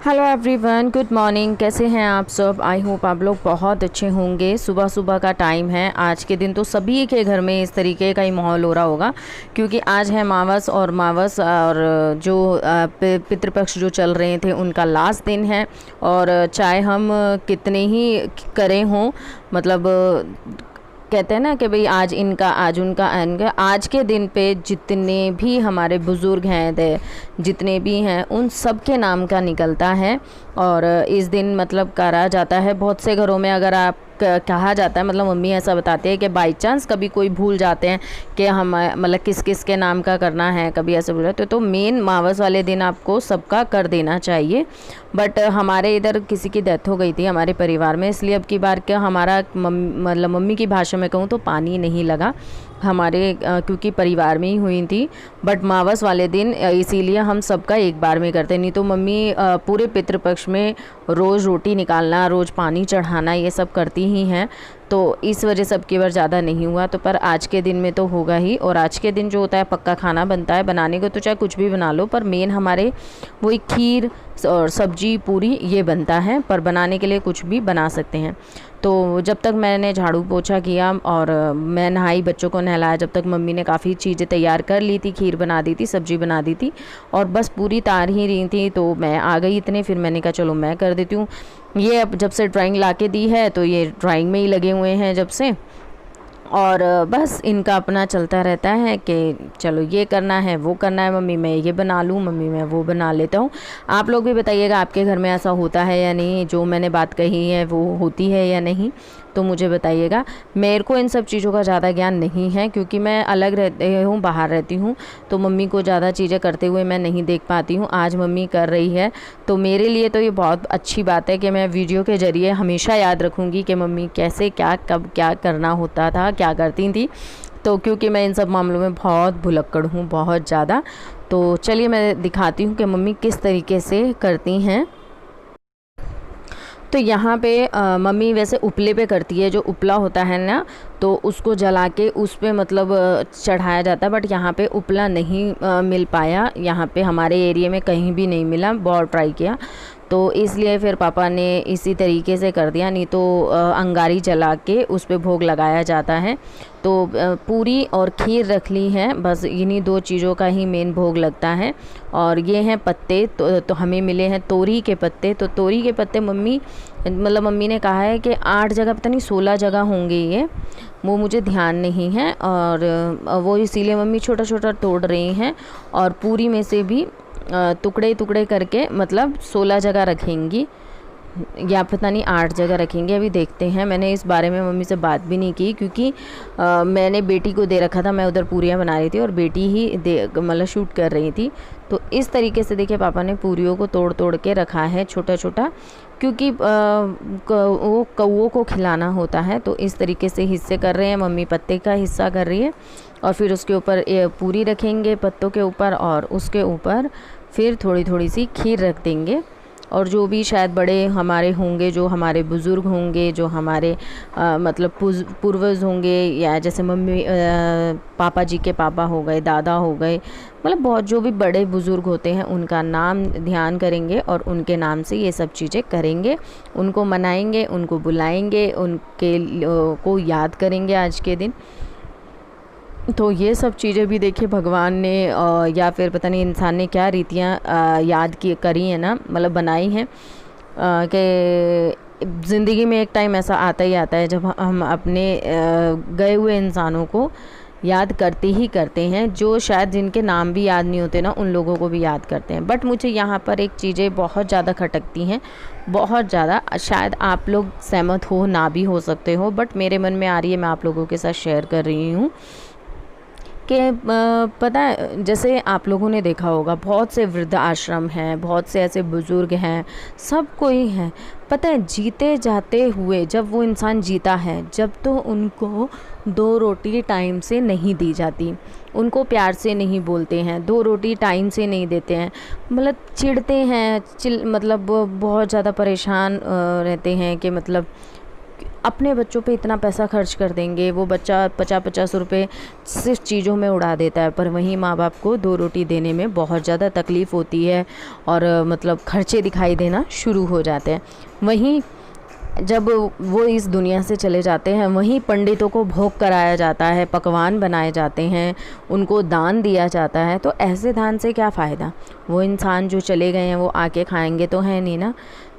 Hello everyone, good morning. कैसे हैं आप सब? आई होप आप लोग बहुत अच्छे होंगे। सुबह सुबह का टाइम है। आज के दिन तो सभी के घर में इस तरीके का ही माहौल हो रहा होगा, क्योंकि आज है मावस और जो पितृपक्ष जो चल रहे थे उनका लास्ट दिन है। और चाहे हम कितने ही करें हों, मतलब कहते हैं ना कि भाई आज इनका आज उनका आज के दिन पे जितने भी हमारे बुज़ुर्ग हैं, जितने भी हैं, उन सब के नाम का निकलता है। और इस दिन मतलब करा जाता है बहुत से घरों में। अगर आप कहा जाता है, मतलब मम्मी ऐसा बताती है कि बाई चांस कभी कोई भूल जाते हैं कि हम मतलब किस किस के नाम का करना है, कभी ऐसे बोल तो मेन मावस वाले दिन आपको सबका कर देना चाहिए। बट हमारे इधर किसी की डेथ हो गई थी हमारे परिवार में, इसलिए अब की बार क्या हमारा मतलब मम्मी की भाषा में कहूँ तो पानी नहीं लगा हमारे, क्योंकि परिवार में ही हुई थी। बट मावस वाले दिन इसीलिए हम सबका एक बार में करते, नहीं तो मम्मी पूरे पितृपक्ष में रोज़ रोटी निकालना, रोज़ पानी चढ़ाना, ये सब करती ही हैं। तो इस वजह से अब की बार ज़्यादा नहीं हुआ। तो पर आज के दिन में तो होगा ही। और आज के दिन जो होता है पक्का खाना बनता है। बनाने को तो चाहे कुछ भी बना लो, पर मेन हमारे वही खीर और सब्जी पूरी ये बनता है, पर बनाने के लिए कुछ भी बना सकते हैं। तो जब तक मैंने झाड़ू पोछा किया और मैं नहाई, बच्चों को नहलाया, जब तक मम्मी ने काफ़ी चीज़ें तैयार कर ली थी, खीर बना दी थी, सब्जी बना दी थी, और बस पूरी तार ही रही थी। तो मैं आ गई इतने, फिर मैंने कहा चलो मैं कर देती हूँ। ये अब जब से ड्राइंग ला के दी है तो ये ड्राइंग में ही लगे हुए हैं जब से। और बस इनका अपना चलता रहता है कि चलो ये करना है, वो करना है, मम्मी मैं ये बना लूँ, मम्मी मैं वो बना लेता हूँ। आप लोग भी बताइएगा आपके घर में ऐसा होता है या नहीं, जो मैंने बात कही है वो होती है या नहीं, तो मुझे बताइएगा। मेरे को इन सब चीज़ों का ज़्यादा ज्ञान नहीं है, क्योंकि मैं अलग रहती हूँ, बाहर रहती हूँ, तो मम्मी को ज़्यादा चीज़ें करते हुए मैं नहीं देख पाती हूँ। आज मम्मी कर रही है तो मेरे लिए तो ये बहुत अच्छी बात है कि मैं वीडियो के ज़रिए हमेशा याद रखूँगी कि मम्मी कैसे क्या कब क्या करना होता था, क्या करती थी। तो क्योंकि मैं इन सब मामलों में बहुत भुलक्कड़ हूँ, बहुत ज़्यादा। तो चलिए मैं दिखाती हूँ कि मम्मी किस तरीके से करती हैं। तो यहाँ पे मम्मी वैसे उपले पे करती है, जो उपला होता है ना, तो उसको जला के उस पे मतलब चढ़ाया जाता है। बट यहाँ पे उपला नहीं मिल पाया, यहाँ पे हमारे एरिया में कहीं भी नहीं मिला, बहुत ट्राई किया, तो इसलिए फिर पापा ने इसी तरीके से कर दिया। नहीं तो अंगारी जला के उस पे भोग लगाया जाता है। तो पूरी और खीर रख ली है, बस इन्हीं दो चीज़ों का ही मेन भोग लगता है। और ये हैं पत्ते, तो हमें मिले हैं तोरी के पत्ते। तो तोरी के पत्ते मम्मी ने कहा है कि 8 जगह, पता नहीं 16 जगह होंगे ये, वो मुझे ध्यान नहीं है। और वो इसीलिए मम्मी छोटा छोटा तोड़ रही हैं, और पूरी में से भी टुकड़े टुकड़े करके मतलब 16 जगह रखेंगी, या पता नहीं 8 जगह रखेंगे, अभी देखते हैं। मैंने इस बारे में मम्मी से बात भी नहीं की, क्योंकि मैंने बेटी को दे रखा था, मैं उधर पूरियाँ बना रही थी और बेटी ही मतलब शूट कर रही थी। तो इस तरीके से देखिए पापा ने पूरियों को तोड़ तोड़ के रखा है छोटा छोटा, क्योंकि वो कौओं को खिलाना होता है। तो इस तरीके से हिस्से कर रहे हैं। मम्मी पत्ते का हिस्सा कर रही है, और फिर उसके ऊपर पूरी रखेंगे पत्तों के ऊपर, और उसके ऊपर फिर थोड़ी थोड़ी सी खीर रख देंगे। और जो भी शायद बड़े हमारे होंगे, जो हमारे बुज़ुर्ग होंगे, जो हमारे मतलब पूर्वज होंगे, या जैसे मम्मी पापा जी के पापा हो गए, दादा हो गए, मतलब बहुत जो भी बड़े बुज़ुर्ग होते हैं उनका नाम ध्यान करेंगे और उनके नाम से ये सब चीज़ें करेंगे। उनको मनाएंगे, उनको बुलाएंगे, उनके को याद करेंगे आज के दिन। तो ये सब चीज़ें भी देखिए भगवान ने या फिर पता नहीं इंसान ने क्या रीतियाँ याद की करी हैं ना, मतलब बनाई हैं, कि ज़िंदगी में एक टाइम ऐसा आता ही आता है जब हम अपने गए हुए इंसानों को याद करते ही करते हैं। जो शायद जिनके नाम भी याद नहीं होते ना, उन लोगों को भी याद करते हैं। बट मुझे यहाँ पर एक चीज़ें बहुत ज़्यादा खटकती हैं, बहुत ज़्यादा। शायद आप लोग सहमत हो ना भी हो सकते हो, बट मेरे मन में आ रही है, मैं आप लोगों के साथ शेयर कर रही हूँ। कि पता है, जैसे आप लोगों ने देखा होगा बहुत से वृद्ध आश्रम हैं, बहुत से ऐसे बुज़ुर्ग हैं, सब कोई हैं। पता है, जीते जाते हुए जब वो इंसान जीता है, जब तो उनको 2 रोटी टाइम से नहीं दी जाती, उनको प्यार से नहीं बोलते हैं, 2 रोटी टाइम से नहीं देते हैं, मतलब चिढ़ते हैं, मतलब बहुत ज़्यादा परेशान रहते हैं कि मतलब अपने बच्चों पे इतना पैसा खर्च कर देंगे, वो बच्चा 50-50 रुपये सिर्फ चीज़ों में उड़ा देता है, पर वहीं माँ बाप को 2 रोटी देने में बहुत ज़्यादा तकलीफ़ होती है और मतलब खर्चे दिखाई देना शुरू हो जाते हैं। वहीं जब वो इस दुनिया से चले जाते हैं, वहीं पंडितों को भोग कराया जाता है, पकवान बनाए जाते हैं, उनको दान दिया जाता है। तो ऐसे दान से क्या फ़ायदा? वो इंसान जो चले गए हैं वो आके खाएंगे तो है नहीं ना।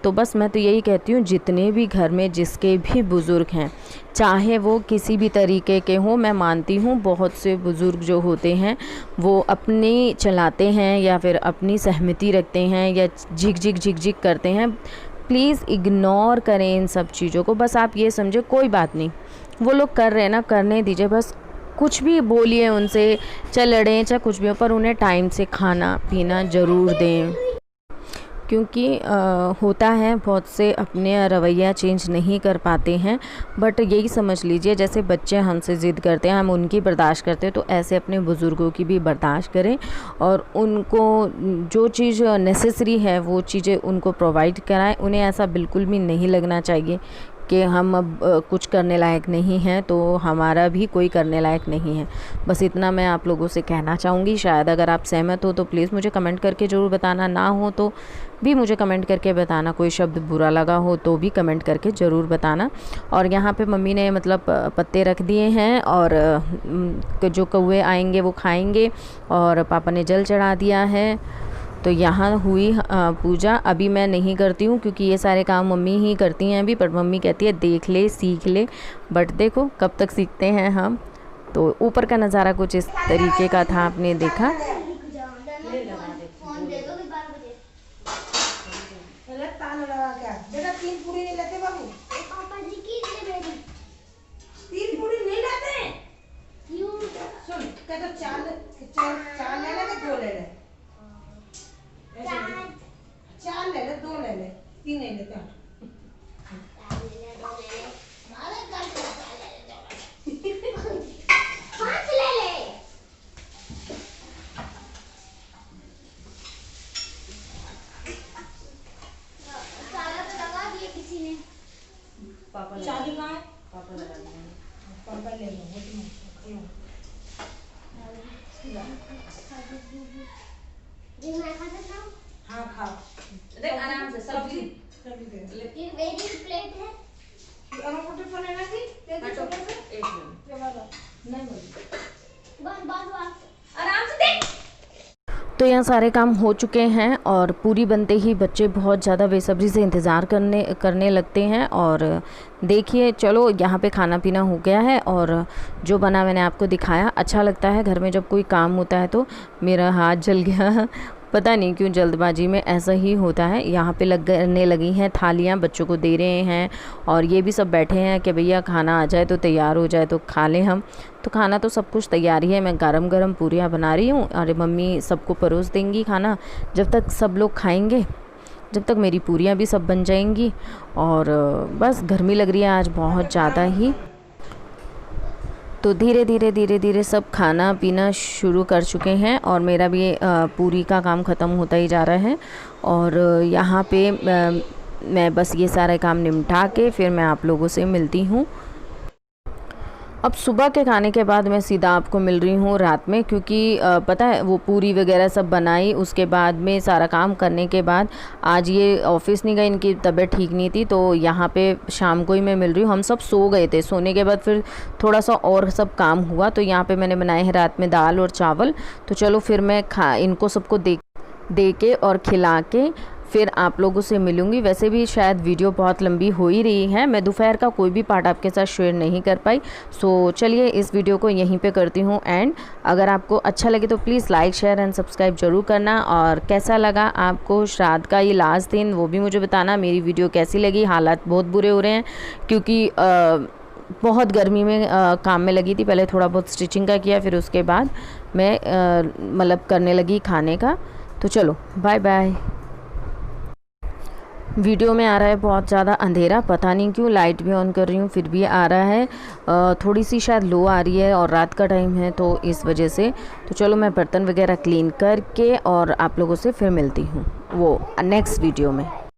तो बस मैं तो यही कहती हूँ, जितने भी घर में जिसके भी बुज़ुर्ग हैं, चाहे वो किसी भी तरीके के हों, मैं मानती हूँ बहुत से बुज़ुर्ग जो होते हैं वो अपनी चलाते हैं या फिर अपनी सहमति रखते हैं या झिक करते हैं। प्लीज़ इग्नोर करें इन सब चीज़ों को। बस आप ये समझे कोई बात नहीं, वो लोग कर रहे हैं ना, करने दीजिए। बस कुछ भी बोलिए उनसे, चाहे लड़ें चाहे कुछ भी हो, पर उन्हें टाइम से खाना पीना ज़रूर दें। क्योंकि होता है बहुत से अपने रवैया चेंज नहीं कर पाते हैं, बट यही समझ लीजिए जैसे बच्चे हमसे ज़िद करते हैं, हम उनकी बर्दाश्त करते हैं, तो ऐसे अपने बुज़ुर्गों की भी बर्दाश्त करें और उनको जो चीज़ नेसेसरी है वो चीज़ें उनको प्रोवाइड कराएं। उन्हें ऐसा बिल्कुल भी नहीं लगना चाहिए कि हम अब कुछ करने लायक नहीं हैं, तो हमारा भी कोई करने लायक नहीं है। बस इतना मैं आप लोगों से कहना चाहूँगी। शायद अगर आप सहमत हो तो प्लीज़ मुझे कमेंट करके ज़रूर बताना, ना हो तो भी मुझे कमेंट करके बताना। कोई शब्द बुरा लगा हो तो भी कमेंट करके ज़रूर बताना। और यहाँ पे मम्मी ने मतलब पत्ते रख दिए हैं और जो कौवे आएंगे वो खाएंगे, और पापा ने जल चढ़ा दिया है। तो यहाँ हुई पूजा। अभी मैं नहीं करती हूँ क्योंकि ये सारे काम मम्मी ही करती हैं अभी, पर मम्मी कहती है देख ले सीख ले, बट देखो कब तक सीखते हैं हम। तो ऊपर का नज़ारा कुछ इस तरीके का था, आपने देखा। चार ले ले, 2 ले ले, 3 ले ले, चाबी कहाँ है? पापा लगा दिए। पापा ले लो, वो तुम हाँ खाओ, देख आराम से सब्जी ये वेरी प्लेट है। और फोटो फोन है ना जी, दे दो छोटा सा एक मिनट ये वाला नहीं बोल बस आराम से देख। तो यहाँ सारे काम हो चुके हैं और पूरी बनते ही बच्चे बहुत ज़्यादा बेसब्री से इंतज़ार करने लगते हैं। और देखिए चलो यहाँ पे खाना पीना हो गया है और जो बना मैंने आपको दिखाया। अच्छा लगता है घर में जब कोई काम होता है तो। मेरा हाथ जल गया, पता नहीं क्यों जल्दबाजी में ऐसा ही होता है। यहाँ पे लगने लगी हैं थालियाँ, बच्चों को दे रहे हैं और ये भी सब बैठे हैं कि भैया खाना आ जाए तो तैयार हो जाए तो खा लें हम। तो खाना तो सब कुछ तैयार ही है, मैं गरम गरम पूरियाँ बना रही हूँ और मम्मी सबको परोस देंगी खाना। जब तक सब लोग खाएंगे, जब तक मेरी पूरियाँ भी सब बन जाएंगी। और बस गर्मी लग रही है आज बहुत ज़्यादा ही। तो धीरे धीरे सब खाना पीना शुरू कर चुके हैं और मेरा भी पूरी का काम ख़त्म होता ही जा रहा है। और यहाँ पे मैं बस ये सारे काम निपटा के फिर मैं आप लोगों से मिलती हूँ। अब सुबह के खाने के बाद मैं सीधा आपको मिल रही हूँ रात में, क्योंकि पता है वो पूरी वगैरह सब बनाई, उसके बाद में सारा काम करने के बाद आज ये ऑफिस नहीं गई, इनकी तबीयत ठीक नहीं थी, तो यहाँ पे शाम को ही मैं मिल रही हूँ। हम सब सो गए थे, सोने के बाद फिर थोड़ा सा और सब काम हुआ, तो यहाँ पे मैंने बनाए हैं रात में दाल और चावल। तो चलो फिर मैं इनको सबको दे के और खिला के फिर आप लोगों से मिलूंगी। वैसे भी शायद वीडियो बहुत लंबी हो ही रही है, मैं दोपहर का कोई भी पार्ट आपके साथ शेयर नहीं कर पाई। सो चलिए इस वीडियो को यहीं पे करती हूँ एंड। अगर आपको अच्छा लगे तो please like share and subscribe ज़रूर करना। और कैसा लगा आपको श्राद्ध का ये लास्ट दिन वो भी मुझे बताना। मेरी वीडियो कैसी लगी? हालात बहुत बुरे हो रहे हैं क्योंकि बहुत गर्मी में काम में लगी थी। पहले थोड़ा बहुत स्टिचिंग का किया, फिर उसके बाद मैं मतलब करने लगी खाने का। तो चलो बाय बाय। वीडियो में आ रहा है बहुत ज़्यादा अंधेरा, पता नहीं क्यों। लाइट भी ऑन कर रही हूँ फिर भी आ रहा है, थोड़ी सी शायद लो आ रही है और रात का टाइम है तो इस वजह से। तो चलो मैं बर्तन वगैरह क्लीन करके और आप लोगों से फिर मिलती हूँ वो नेक्स्ट वीडियो में।